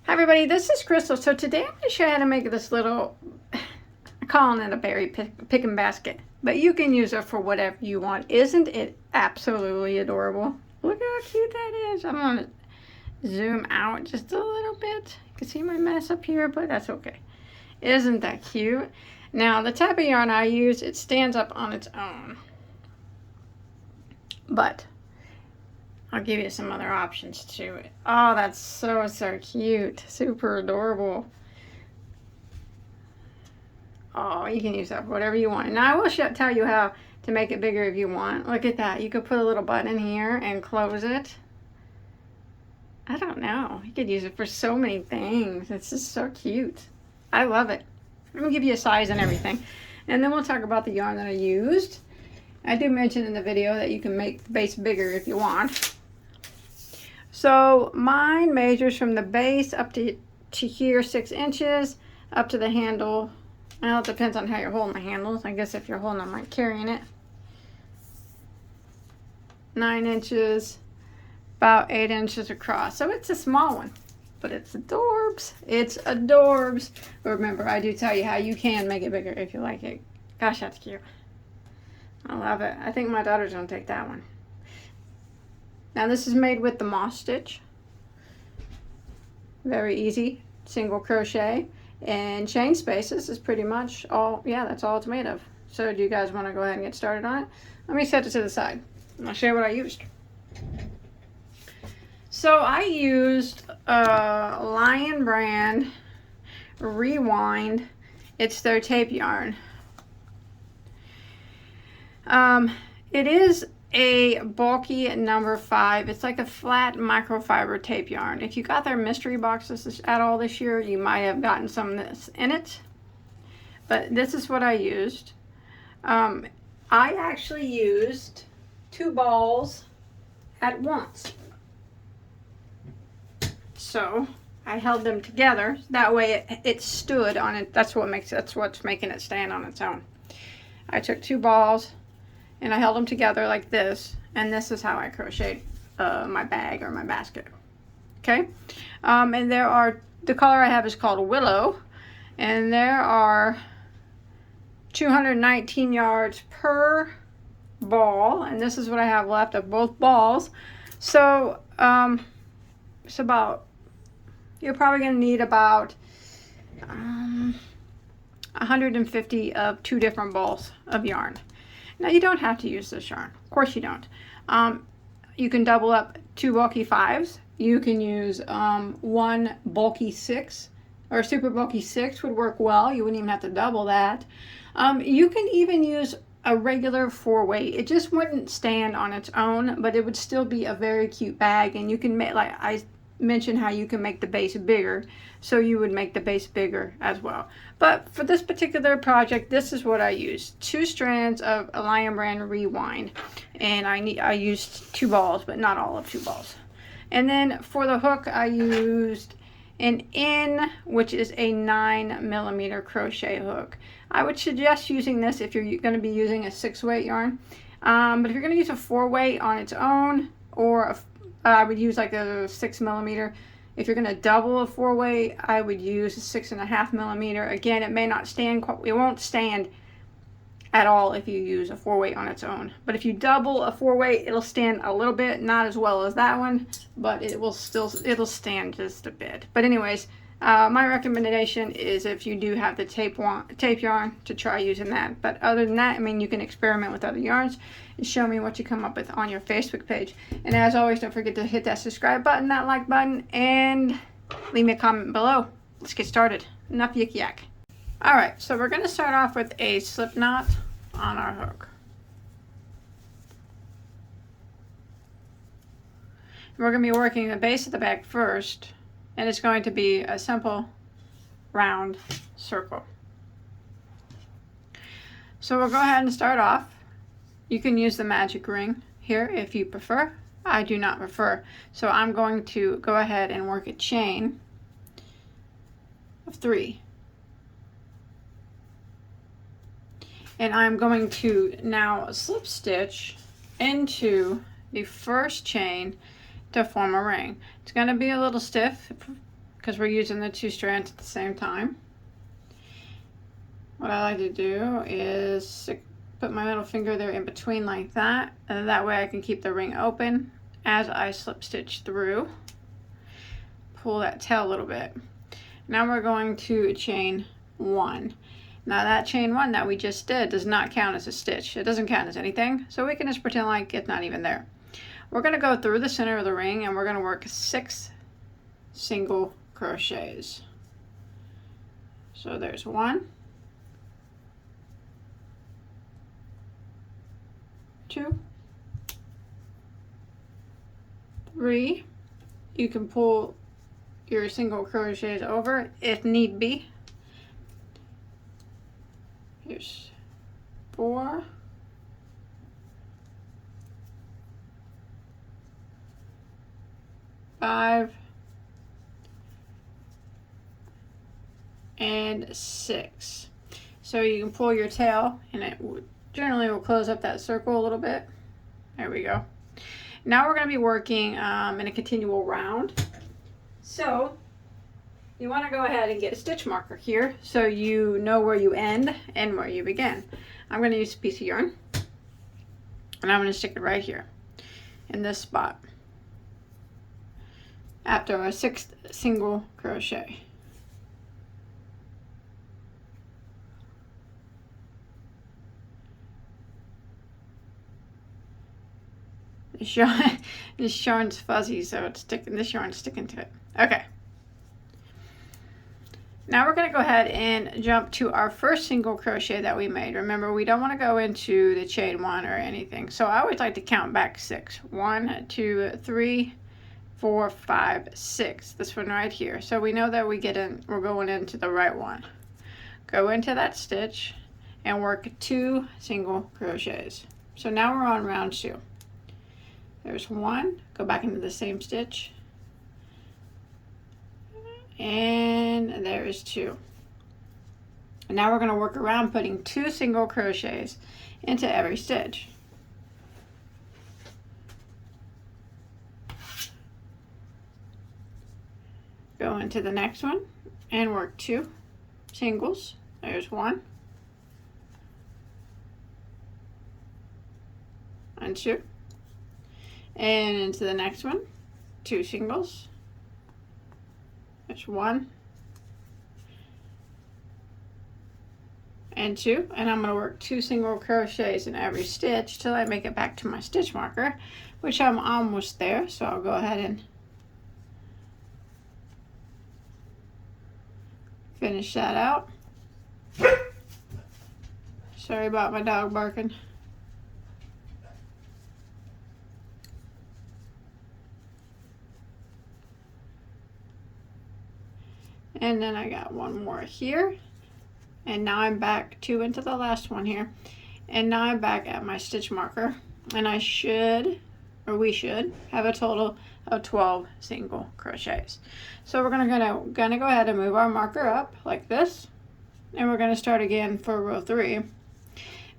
Hi everybody, this is Crystal. So today I'm going to show you how to make this little, I'm calling it a berry picking basket, but you can use it for whatever you want. Isn't it absolutely adorable? Look how cute that is. I'm going to zoom out just a little bit. You can see my mess up here, but that's okay. Isn't that cute? Now the type of yarn I use, it stands up on its own, but I'll give you some other options too. Oh, that's so cute. Super adorable. Oh, you can use that for whatever you want. Now I will tell you how to make it bigger if you want. Look at that. You could put a little button here and close it. I don't know. You could use it for so many things. It's just so cute. I love it. I'm going to give you a size and everything. And then we'll talk about the yarn that I used. I did mention in the video that you can make the base bigger if you want. So mine measures from the base up to here 6 inches, up to the handle. Well, it depends on how you're holding the handles. I guess if you're holding them like carrying it. 9 inches, about 8 inches across. So it's a small one, but it's adorbs. It's adorbs. But remember, I do tell you how you can make it bigger if you like it. Gosh, that's cute. I love it. I think my daughter's gonna take that one. Now this is made with the moss stitch. Very easy, single crochet and chain spaces is pretty much all, yeah, that's all it's made of. So do you guys want to go ahead and get started on it? Let me set it to the side. I'll show you what I used. So I used Lion brand Rewind. It's their tape yarn. It is a bulky number 5. It's like a flat microfiber tape yarn. If you got their mystery boxes at all this year, you might have gotten some of this in it. But this is what I used. I actually used 2 balls at once. So I held them together. That way it stood on it. That's what's making it stand on its own. I took 2 balls and I held them together like this, and this is how I crocheted my bag or my basket. Okay, and there are, the color I have is called Willow, and there are 219 yards per ball, and this is what I have left of both balls. So it's about, you're probably going to need about 150 of 2 different balls of yarn. Now you don't have to use this yarn. Of course you don't. You can double up 2 bulky 5s. You can use 1 bulky 6, or super bulky 6 would work well. You wouldn't even have to double that. You can even use a regular 4-weight. It just wouldn't stand on its own, but it would still be a very cute bag. And you can make, like I mentioned, how you can make the base bigger, so you would make the base bigger as well. But for this particular project, this is what I used: 2 strands of a Lion brand Rewind, and I used 2 balls, but not all of 2 balls. And then for the hook, I used an N, which is a 9mm crochet hook. I would suggest using this if you're going to be using a 6-weight yarn, but if you're going to use a 4-weight on its own, or I would use like a 6mm. If you're going to double a 4-weight, I would use a 6.5mm. Again, it may not stand, it won't stand at all if you use a 4-weight on its own. But if you double a 4-weight, it'll stand a little bit, not as well as that one, but it'll stand just a bit. But anyways, my recommendation is, if you do have the tape yarn, to try using that. But other than that, I mean, you can experiment with other yarns and show me what you come up with on your Facebook page. And as always, don't forget to hit that subscribe button, that like button, and leave me a comment below. Let's get started. Enough yik yak. Alright, so we're going to start off with a slip knot on our hook. We're going to be working the base of the bag first, and it's going to be a simple round circle. So we'll go ahead and start off. You can use the magic ring here if you prefer. I do not prefer. So I'm going to go ahead and work a chain of 3. And I'm going to now slip stitch into the first chain to form a ring. It's going to be a little stiff because we're using the 2 strands at the same time. What I like to do is put my middle finger there in between like that, and that way I can keep the ring open as I slip stitch through. Pull that tail a little bit. Now we're going to chain 1. Now that chain 1 that we just did does not count as a stitch. It doesn't count as anything, so we can just pretend like it's not even there. We're going to go through the center of the ring and we're going to work 6 single crochets. So there's 1, 2, 3. You can pull your single crochets over if need be. Here's 4, 5, and 6. So you can pull your tail and it generally will close up that circle a little bit. There we go. Now we're going to be working in a continual round. So you want to go ahead and get a stitch marker here so you know where you end and where you begin. I'm going to use a piece of yarn and I'm going to stick it right here in this spot after our 6th single crochet. This yarn's fuzzy, so it's sticking. This yarn's sticking to it. Okay. Now we're going to go ahead and jump to our first single crochet that we made. Remember, we don't want to go into the chain 1 or anything. So I always like to count back 6. 1, 2, 3, 4, 5, 6. This one right here. So we know that we're going into the right one. Go into that stitch and work 2 single crochets. So now we're on round 2. There's 1, go back into the same stitch, and there is 2. And now we're going to work around putting 2 single crochets into every stitch. Go into the next one and work 2 singles. There's 1 and 2. And into the next one, 2 singles. There's 1 and 2, and I'm going to work 2 single crochets in every stitch till I make it back to my stitch marker, which I'm almost there. So I'll go ahead and finish that out. Sorry about my dog barking. And then I got 1 more here, and now I'm back 2 into the last one here, and now I'm back at my stitch marker, and I should, or we should, have a total of 12 single crochets. So we're gonna go ahead and move our marker up like this, and we're gonna start again for row 3.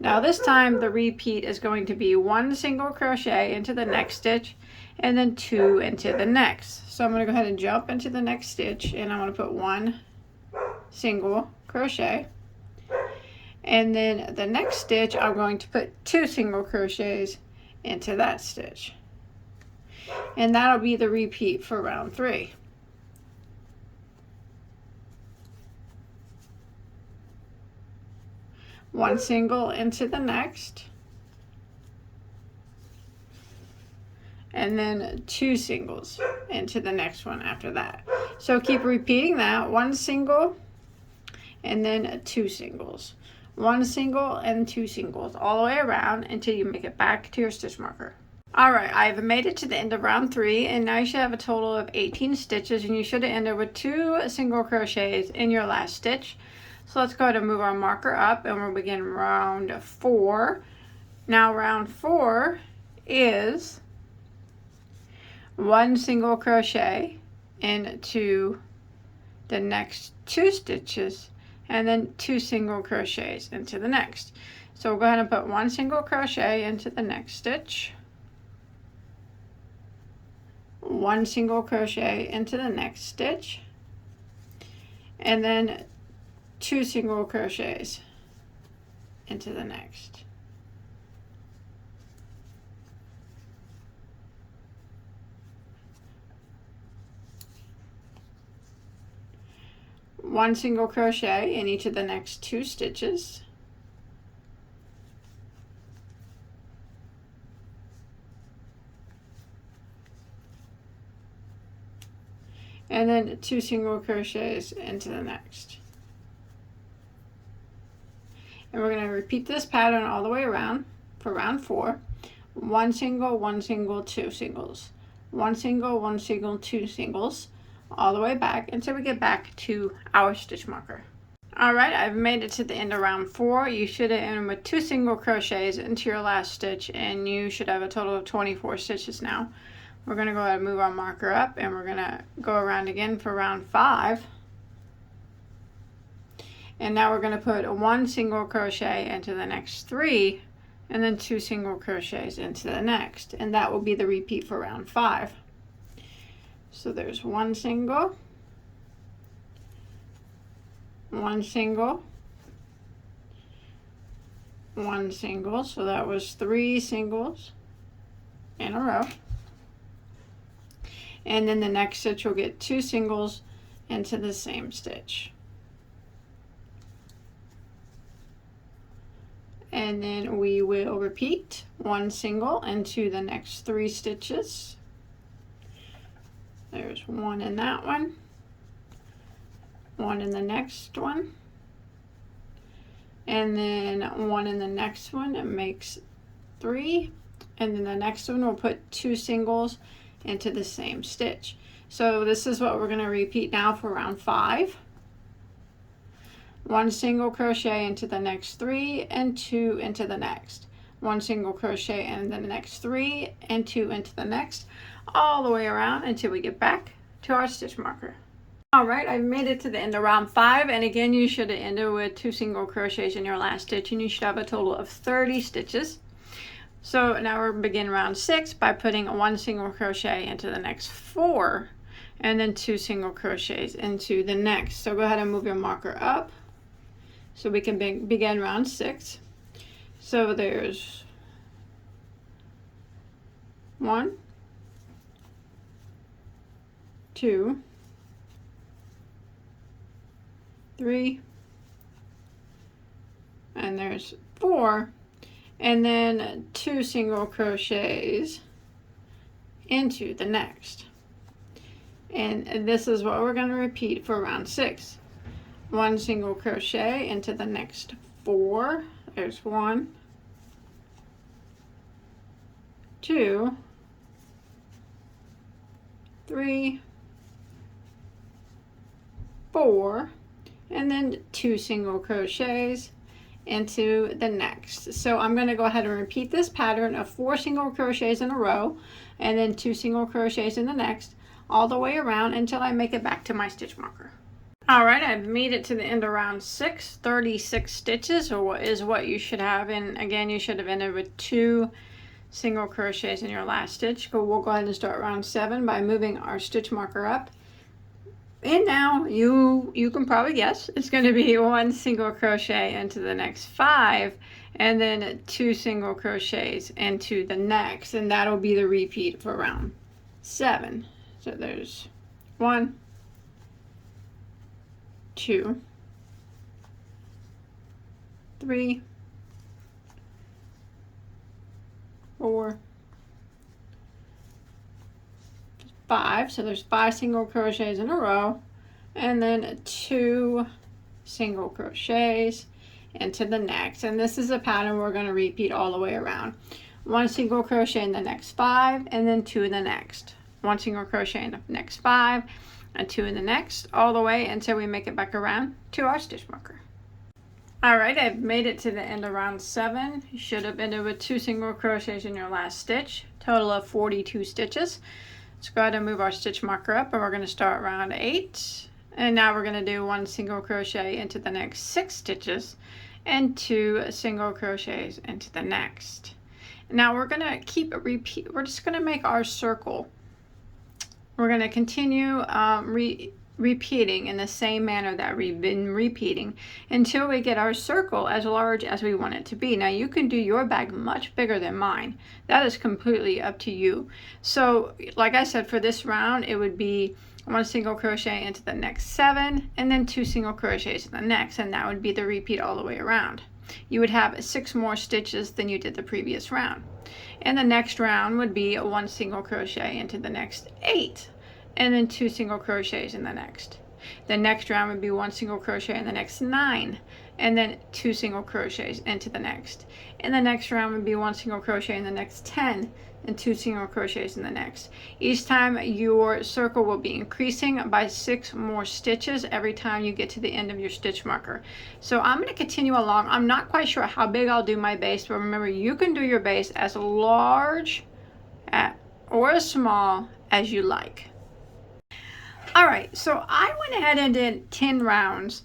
Now this time the repeat is going to be 1 single crochet into the next stitch and then 2 into the next. So I'm going to go ahead and jump into the next stitch and I'm going to put 1 single crochet, and then the next stitch I'm going to put 2 single crochets into that stitch, and that'll be the repeat for round 3. One single into the next, and then 2 singles into the next one after that. So keep repeating that, 1 single and then 2 singles, 1 single and 2 singles all the way around until you make it back to your stitch marker. Alright, I've made it to the end of round 3, and now you should have a total of 18 stitches, and you should have ended with 2 single crochets in your last stitch. So let's go ahead and move our marker up and we'll begin round 4. Now round 4 is 1 single crochet into the next 2 stitches and then 2 single crochets into the next. So we'll go ahead and put 1 single crochet into the next stitch, 1 single crochet into the next stitch, and then 2 single crochets into the next. One single crochet in each of the next 2 stitches. And then 2 single crochets into the next. And we're going to repeat this pattern all the way around for round 4. 1 single, 2 singles. 1 single, 2 singles, all the way back until we get back to our stitch marker. Alright, I've made it to the end of round 4. You should have ended with 2 single crochets into your last stitch, and you should have a total of 24 stitches now. We're going to go ahead and move our marker up, and we're going to go around again for round 5. And now we're going to put 1 single crochet into the next 3, and then 2 single crochets into the next, and that will be the repeat for round 5. So there's 1 single, 1 single, 1 single, so that was 3 singles in a row. And then the next stitch will get 2 singles into the same stitch. And then we will repeat 1 single into the next 3 stitches. There's 1 in that one, 1 in the next one, and then 1 in the next one. It makes 3, and then the next one we'll put 2 singles into the same stitch. So this is what we're going to repeat now for round 5. 1 single crochet into the next 3 and 2 into the next. 1 single crochet in the next 3 and 2 into the next, all the way around until we get back to our stitch marker. Alright, I've made it to the end of round 5, and again you should have ended with 2 single crochets in your last stitch, and you should have a total of 30 stitches. So now we're begin round 6 by putting 1 single crochet into the next 4, and then 2 single crochets into the next. So go ahead and move your marker up so we can begin round 6. So there's 1, 2, 3, and there's 4, and then 2 single crochets into the next. And this is what we're going to repeat for round 6. 1 single crochet into the next 4. There's 1, 2, 3, 4, and then 2 single crochets into the next. So I'm going to go ahead and repeat this pattern of 4 single crochets in a row, and then 2 single crochets in the next, all the way around until I make it back to my stitch marker. Alright, I've made it to the end of round 6. 36 stitches is what you should have, and again you should have ended with 2 single crochets in your last stitch. But we'll go ahead and start round 7 by moving our stitch marker up. And now you can probably guess it's going to be 1 single crochet into the next 5, and then 2 single crochets into the next, and that'll be the repeat for round 7. So there's 1, 2, 3, 4, 5. So there's 5 single crochets in a row, and then 2 single crochets into the next. And this is a pattern we're going to repeat all the way around. 1 single crochet in the next 5, and then 2 in the next. 1 single crochet in the next 5, and 2 in the next, all the way until we make it back around to our stitch marker. Alright, I've made it to the end of round 7. You should have ended with 2 single crochets in your last stitch, total of 42 stitches. Let's go ahead and move our stitch marker up, and we're going to start round 8. And now we're going to do 1 single crochet into the next 6 stitches, and 2 single crochets into the next. Now we're going to we're just going to make our circle. We're going to continue repeating in the same manner that we've been repeating until we get our circle as large as we want it to be. Now you can do your bag much bigger than mine. That is completely up to you. So like I said, for this round it would be 1 single crochet into the next 7 and then 2 single crochets in the next, and that would be the repeat all the way around. You would have 6 more stitches than you did the previous round. And the next round would be 1 single crochet into the next 8 and then 2 single crochets in the next. The next round would be 1 single crochet in the next 9 and then 2 single crochets into the next. And the next round would be 1 single crochet in the next 10 and 2 single crochets in the next. Each time your circle will be increasing by 6 more stitches every time you get to the end of your stitch marker. So I'm going to continue along. I'm not quite sure how big I'll do my base, but remember you can do your base as large or as small as you like. Alright, so I went ahead and did 10 rounds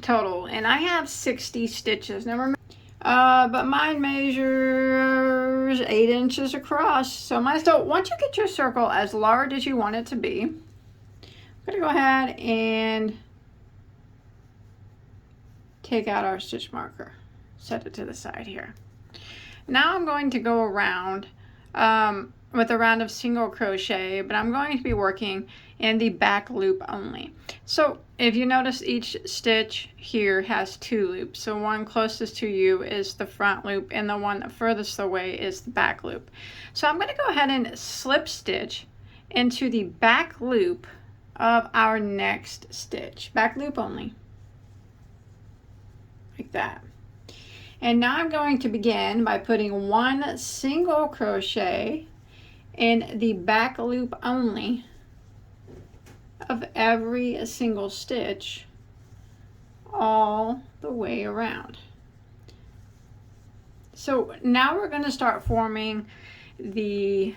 total, and I have 60 stitches. Now remember, but mine measures 8 inches across. So once you get your circle as large as you want it to be, I'm going to go ahead and take out our stitch marker, set it to the side here. Now I'm going to go around with a round of single crochet, but I'm going to be working in the back loop only. So if you notice, each stitch here has 2 loops. So one closest to you is the front loop and the one furthest away is the back loop. So I'm going to go ahead and slip stitch into the back loop of our next stitch. Back loop only, like that. And now I'm going to begin by putting 1 single crochet in the back loop only of every single stitch all the way around. So now we're going to start forming the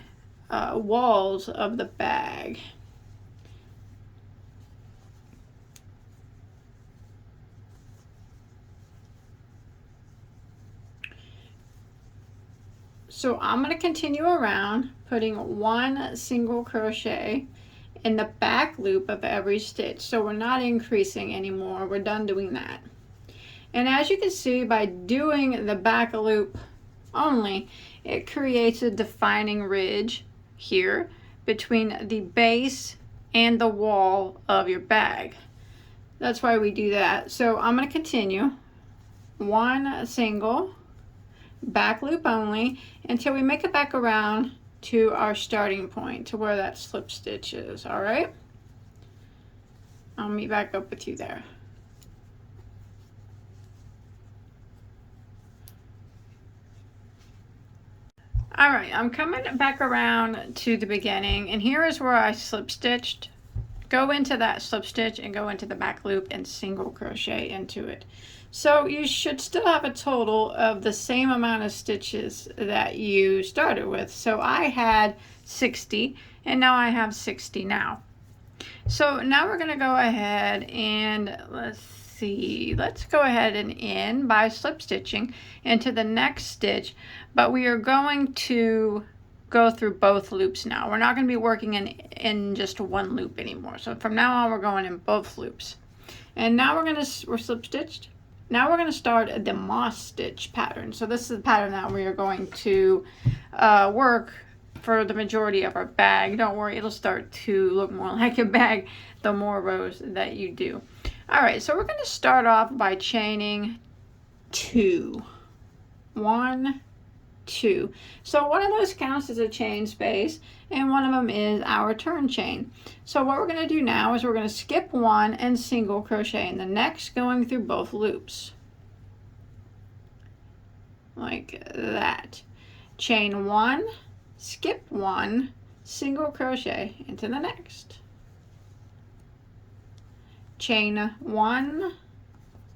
walls of the bag. So I'm going to continue around putting 1 single crochet in the back loop of every stitch. So we're not increasing anymore. We're done doing that. And as you can see, by doing the back loop only, it creates a defining ridge here between the base and the wall of your bag. That's why we do that. So I'm going to continue 1 single back loop only until we make it back around to our starting point, to where that slip stitch is. All right, I'll meet back up with you there. All right, I'm coming back around to the beginning, and here is where I slip stitched. Go into that slip stitch and go into the back loop and single crochet into it. So you should still have a total of the same amount of stitches that you started with. So I had 60 and now I have 60 now. So now we're going to go ahead and let's go ahead and end by slip stitching into the next stitch, but we are going to go through both loops now. We're not going to be working in just one loop anymore. So from now on we're going in both loops. And now we're slip stitched. Now we're going to start the moss stitch pattern. So this is the pattern that we are going to work for the majority of our bag. Don't worry, it'll start to look more like a bag the more rows that you do. All right, so we're going to start off by chaining 2. 1, 2. So one of those counts as a chain space, and one of them is our turn chain. So what we're going to do now is we're going to skip 1 and single crochet in the next, going through both loops like that. Chain 1, skip 1, single crochet into the next. Chain 1,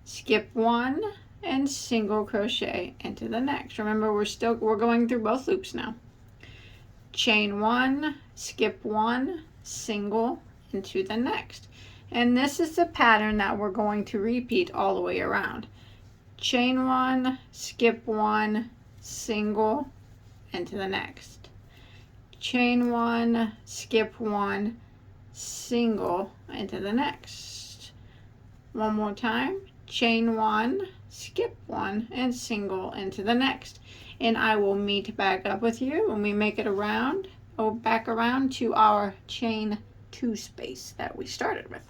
skip 1, and single crochet into the next. Remember, we're going through both loops now. Chain 1, skip 1, single into the next. And this is the pattern that we're going to repeat all the way around. Chain 1, skip 1, single into the next. Chain 1, skip 1, single into the next. One more time, chain one, skip one, and single into the next. And I will meet back up with you when we make it around, or back around to our chain two space that we started with.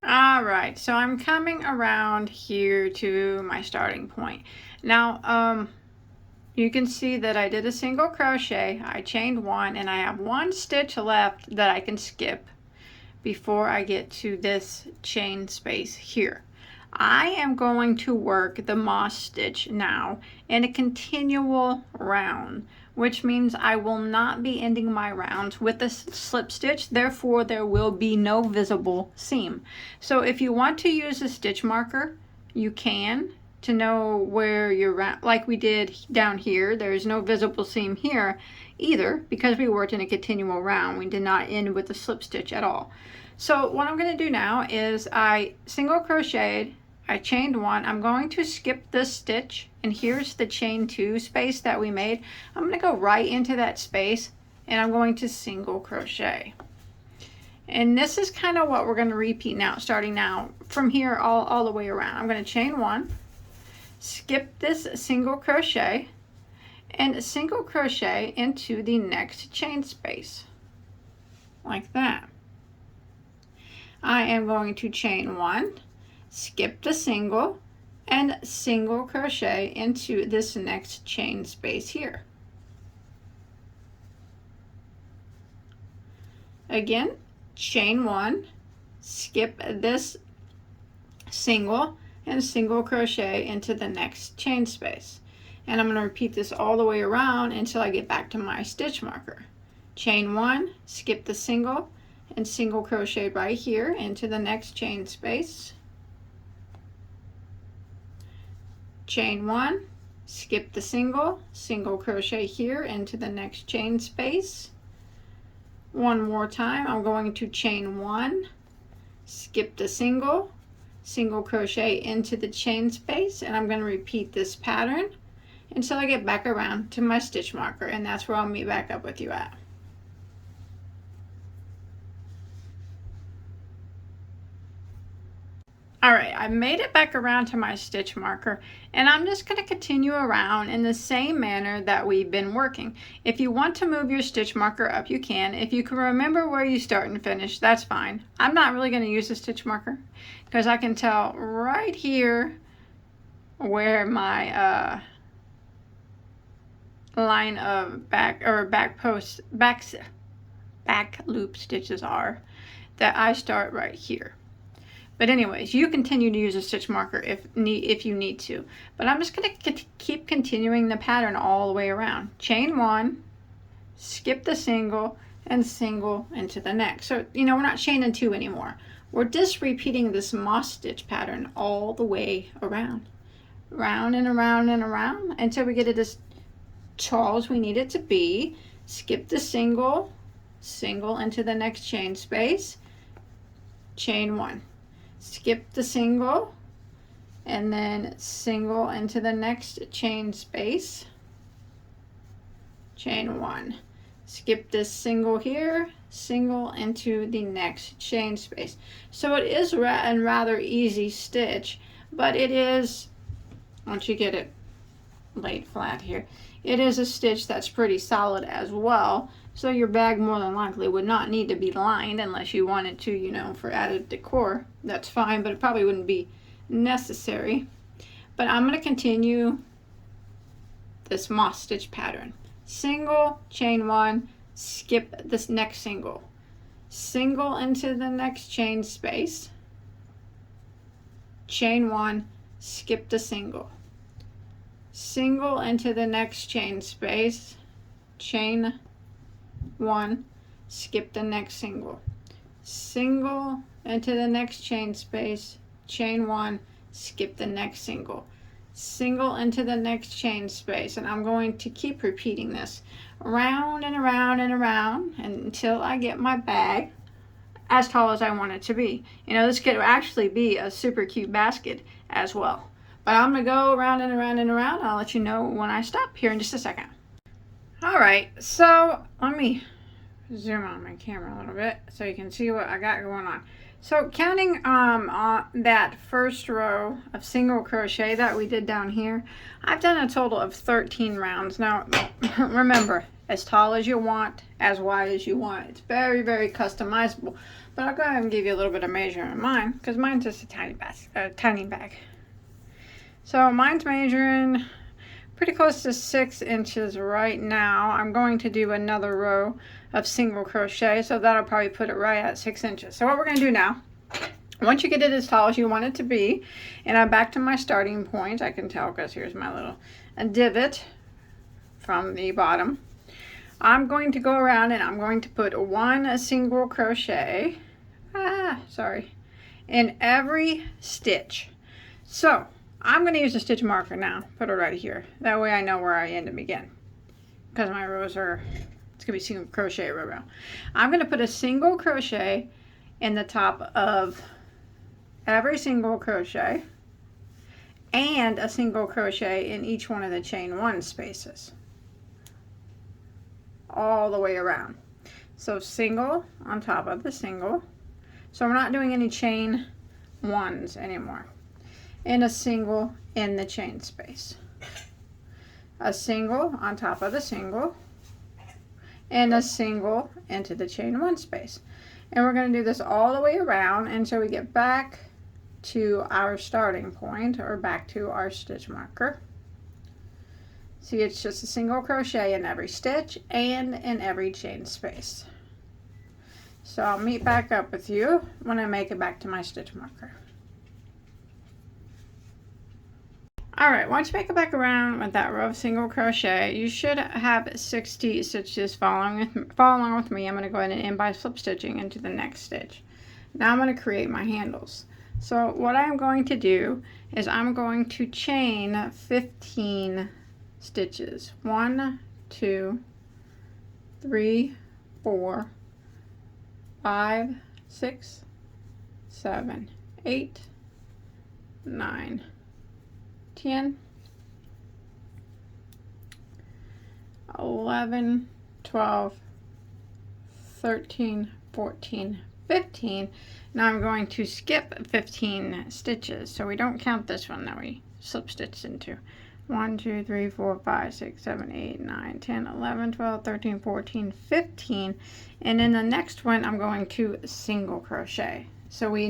All right, so I'm coming around here to my starting point. Now, you can see that I did a single crochet, I chained one, and I have one stitch left that I can skip before I get to this chain space here. I am going to work the moss stitch now in a continual round, which means I will not be ending my rounds with a slip stitch, therefore there will be no visible seam. So if you want to use a stitch marker, you can, to know where you're at, like we did down here. There's no visible seam here either because we worked in a continual round. We did not end with a slip stitch at all. So what I'm going to do now is I single crocheted, I chained one, I'm going to skip this stitch, and here's the chain two space that we made. I'm going to go right into that space and I'm going to single crochet. And this is kind of what we're going to repeat now, starting now from here all the way around. I'm going to chain one, skip this single crochet, and single crochet into the next chain space, like that. I am going to chain one, skip the single, and single crochet into this next chain space here. Again, chain one, skip this single, and single crochet into the next chain space. And I'm going to repeat this all the way around until I get back to my stitch marker. Chain one, skip the single, and single crochet right here into the next chain space. Chain one, skip the single, single crochet here into the next chain space. One more time, I'm going to chain one, skip the single, single crochet into the chain space, and I'm going to repeat this pattern until I get back around to my stitch marker, and that's where I'll meet back up with you at. Alright, I made it back around to my stitch marker, and I'm just going to continue around in the same manner that we've been working. If you want to move your stitch marker up, you can. If you can remember where you start and finish, that's fine. I'm not really going to use a stitch marker because I can tell right here where my line of back loop stitches are, that I start right here. But anyways, you continue to use a stitch marker if you need to. But I'm just going to keep continuing the pattern all the way around. Chain one, skip the single, and single into the next. So, you know, we're not chaining two anymore. We're just repeating this moss stitch pattern all the way around. Round and around and around until we get it as tall as we need it to be. Skip the single, single into the next chain space, chain one. Skip the single, and then single into the next chain space, chain one. Skip this single here, single into the next chain space. So it is a rather easy stitch, but it is, once you get it laid flat here, it is a stitch that's pretty solid as well. So your bag more than likely would not need to be lined unless you wanted to, you know, for added decor. That's fine, but it probably wouldn't be necessary. But I'm going to continue this moss stitch pattern. Single, chain one, skip this next single. Single into the next chain space. Chain one, skip the single. Single into the next chain space. Chain one, skip the next single, single into the next chain space, chain one, skip the next single, single into the next chain space, and I'm going to keep repeating this around and around and around until I get my bag as tall as I want it to be. You know, this could actually be a super cute basket as well. But I'm going to go around and around and around. I'll let you know when I stop here in just a second. Alright, so let me zoom on my camera a little bit so you can see what I got going on. So counting on that first row of single crochet that we did down here, I've done a total of 13 rounds. Now remember, as tall as you want, as wide as you want. It's very, very customizable. But I'll go ahead and give you a little bit of measurement of mine, because mine's just a tiny bag. So mine's measuring pretty close to 6 inches right now. I'm going to do another row of single crochet, so that'll probably put it right at 6 inches. So what we're going to do now, once you get it as tall as you want it to be, and I'm back to my starting point, I can tell because here's my little divot from the bottom. I'm going to go around and I'm going to put one single crochet, in every stitch. So I'm going to use a stitch marker now, put it right here. That way I know where I end and begin. Because my rows are, it's going to be single crochet row. I'm going to put a single crochet in the top of every single crochet and a single crochet in each one of the chain 1 spaces. All the way around. So single on top of the single. So we're not doing any chain 1s anymore. And a single in the chain space. A single on top of the single. And a single into the chain 1 space. And we're going to do this all the way around until we get back to our starting point, or back to our stitch marker. See, it's just a single crochet in every stitch and in every chain space. So I'll meet back up with you when I make it back to my stitch marker. Alright, once you make it back around with that row of single crochet, you should have 60 stitches follow along with me. I'm going to go ahead and end by slip stitching into the next stitch. Now I'm going to create my handles. So what I'm going to do is I'm going to chain 15 stitches. 1, 2, 3, 4, 5, 6, 7, 8, 9, 10, 11, 12, 13, 14, 15. Now I'm going to skip 15 stitches, so we don't count this one that we slip stitched into. 1, 2, 3, 4, 5, 6, 7, 8, 9, 10, 11, 12, 13, 14, 15. And in the next one, I'm going to single crochet. So we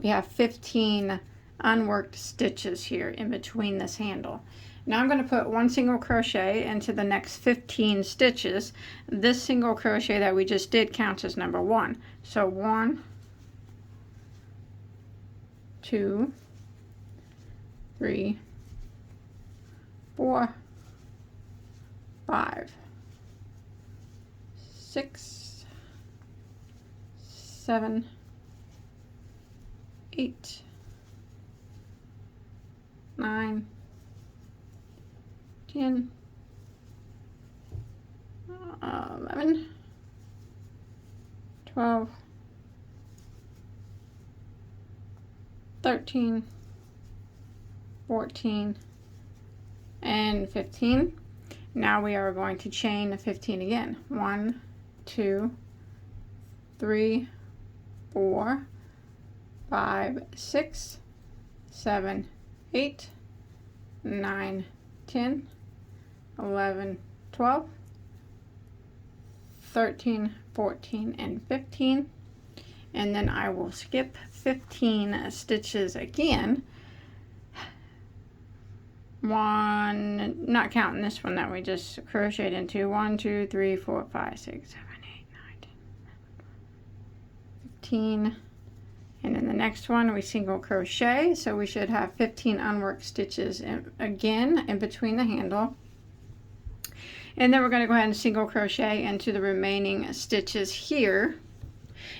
have 15 unworked stitches here in between this handle. Now I'm going to put one single crochet into the next 15 stitches. This single crochet that we just did counts as number 1. So 1, 2, 3, 4, 5, 6, 7, 8, 9, 10, 11, 12, 13, 14, and 15. Now we are going to chain 15 again. 1, 2, 3, 4, 5, 6, 7, 8, 9, 10, 11, 12, 13, 14, and 15. And then I will skip 15 stitches again. One, not counting this one that we just crocheted into. 1, 2, 3, 4, 5, 6, 7, 8, 9, 10, 15. And in the next one we single crochet, so we should have 15 unworked stitches again in between the handle. And then we're going to go ahead and single crochet into the remaining stitches here.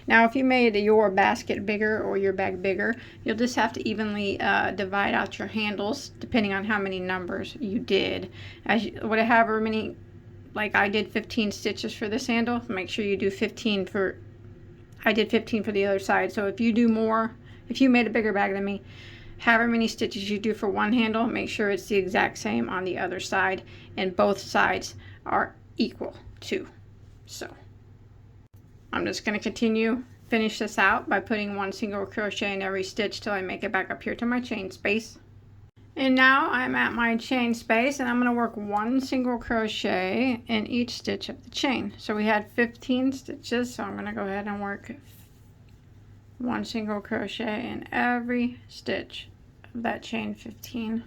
Now if you made your basket bigger or your bag bigger, you'll just have to evenly divide out your handles depending on how many numbers you did. However many, like I did 15 stitches for this handle, make sure you do 15 for, I did 15 for the other side. So if you do more, if you made a bigger bag than me, however many stitches you do for one handle, make sure it's the exact same on the other side, and both sides are equal too. So I'm just going to continue, finish this out by putting 1 single crochet in every stitch till I make it back up here to my chain space. And now I'm at my chain space, and I'm going to work 1 single crochet in each stitch of the chain. So we had 15 stitches, so I'm going to go ahead and work 1 single crochet in every stitch of that chain 15.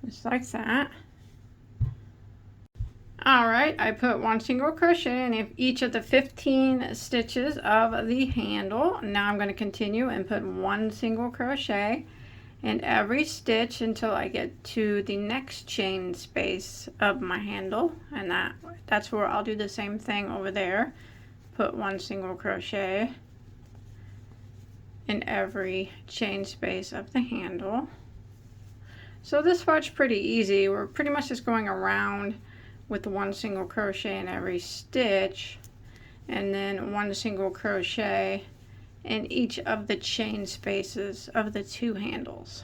Just like that. Alright, I put 1 single crochet in each of the 15 stitches of the handle. Now I'm going to continue and put 1 single crochet in every stitch until I get to the next chain space of my handle, and that's where I'll do the same thing over there. Put 1 single crochet in every chain space of the handle. So this part's pretty easy. We're pretty much just going around with 1 single crochet in every stitch, and then 1 single crochet in each of the chain spaces of the 2 handles.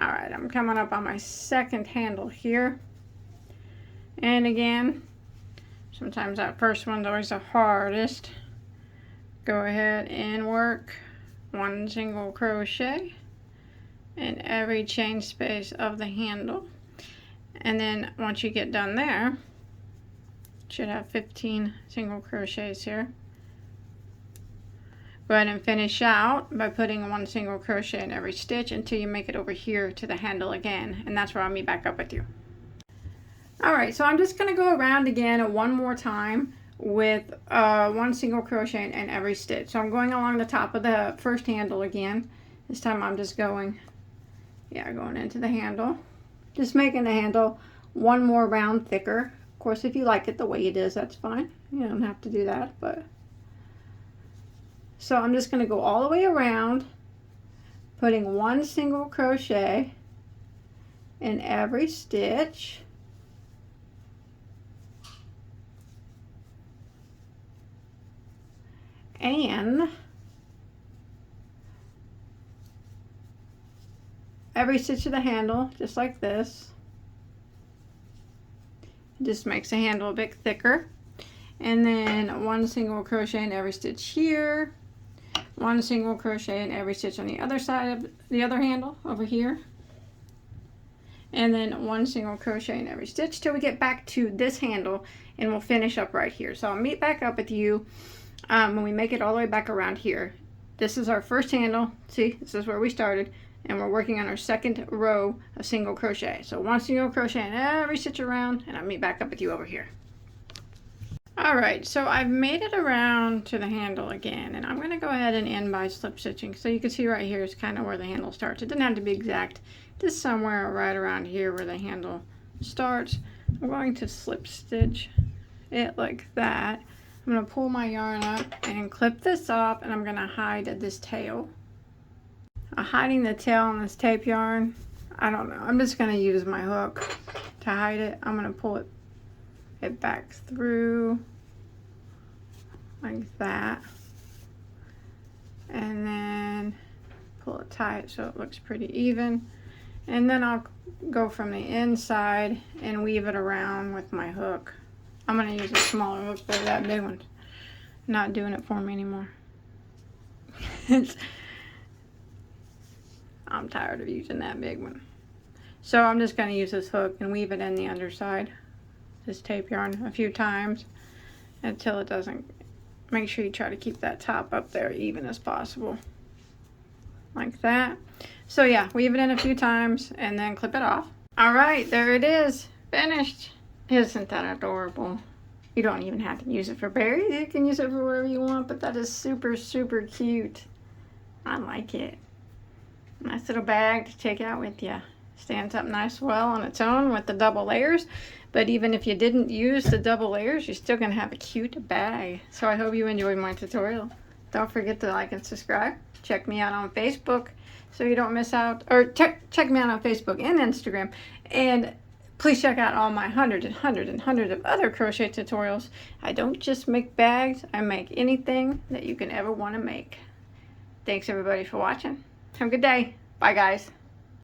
Alright, I'm coming up on my second handle here, and again, sometimes that first one's always the hardest. Go ahead and work 1 single crochet in every chain space of the handle, and then once you get done there, you should have 15 single crochets here. Go ahead and finish out by putting 1 single crochet in every stitch until you make it over here to the handle again, and that's where I'll meet back up with you. Alright, so I'm just going to go around again one more time with 1 single crochet in every stitch. So I'm going along the top of the first handle again. This time I'm just going into the handle. Just making the handle 1 more round thicker. Of course, if you like it the way it is, that's fine. You don't have to do that, but... So I'm just going to go all the way around, putting 1 single crochet in every stitch. And every stitch of the handle, just like this. It just makes the handle a bit thicker. And then 1 single crochet in every stitch here. 1 single crochet in every stitch on the other side of the other handle over here. And then 1 single crochet in every stitch till we get back to this handle, and we'll finish up right here. So I'll meet back up with you when we make it all the way back around here. This is our first handle. See, this is where we started, and we're working on our second row of single crochet. So 1 single crochet in every stitch around, and I'll meet back up with you over here. Alright, so I've made it around to the handle again, and I'm going to go ahead and end by slip stitching. So you can see right here is kind of where the handle starts. It doesn't have to be exact, just somewhere right around here where the handle starts. I'm going to slip stitch it like that. I'm going to pull my yarn up and clip this up, and I'm going to hide this tail. Hiding the tail on this tape yarn, I don't know. I'm just going to use my hook to hide it. I'm going to pull it back through like that, and then pull it tight so it looks pretty even, and then I'll go from the inside and weave it around with my hook. I'm going to use a smaller hook, but that big one's not doing it for me anymore. I'm tired of using that big one, so I'm just going to use this hook and weave it in the underside, this tape yarn, a few times until it doesn't. Make sure you try to keep that top up there even as possible, like that. So yeah, weave it in a few times and then clip it off. All right, there it is, finished. Isn't that adorable? You don't even have to use it for berries. You can use it for whatever you want, but that is super, super cute. I like it. Nice little bag to take out with you. Stands up nice well on its own with the double layers. But even if you didn't use the double layers, you're still going to have a cute bag. So I hope you enjoyed my tutorial. Don't forget to like and subscribe. Check me out on Facebook. so you don't miss out. Or check me out on Facebook and Instagram. And please check out all my hundreds of other crochet tutorials. I don't just make bags, I make anything that you can ever want to make. Thanks everybody for watching. Have a good day. Bye guys.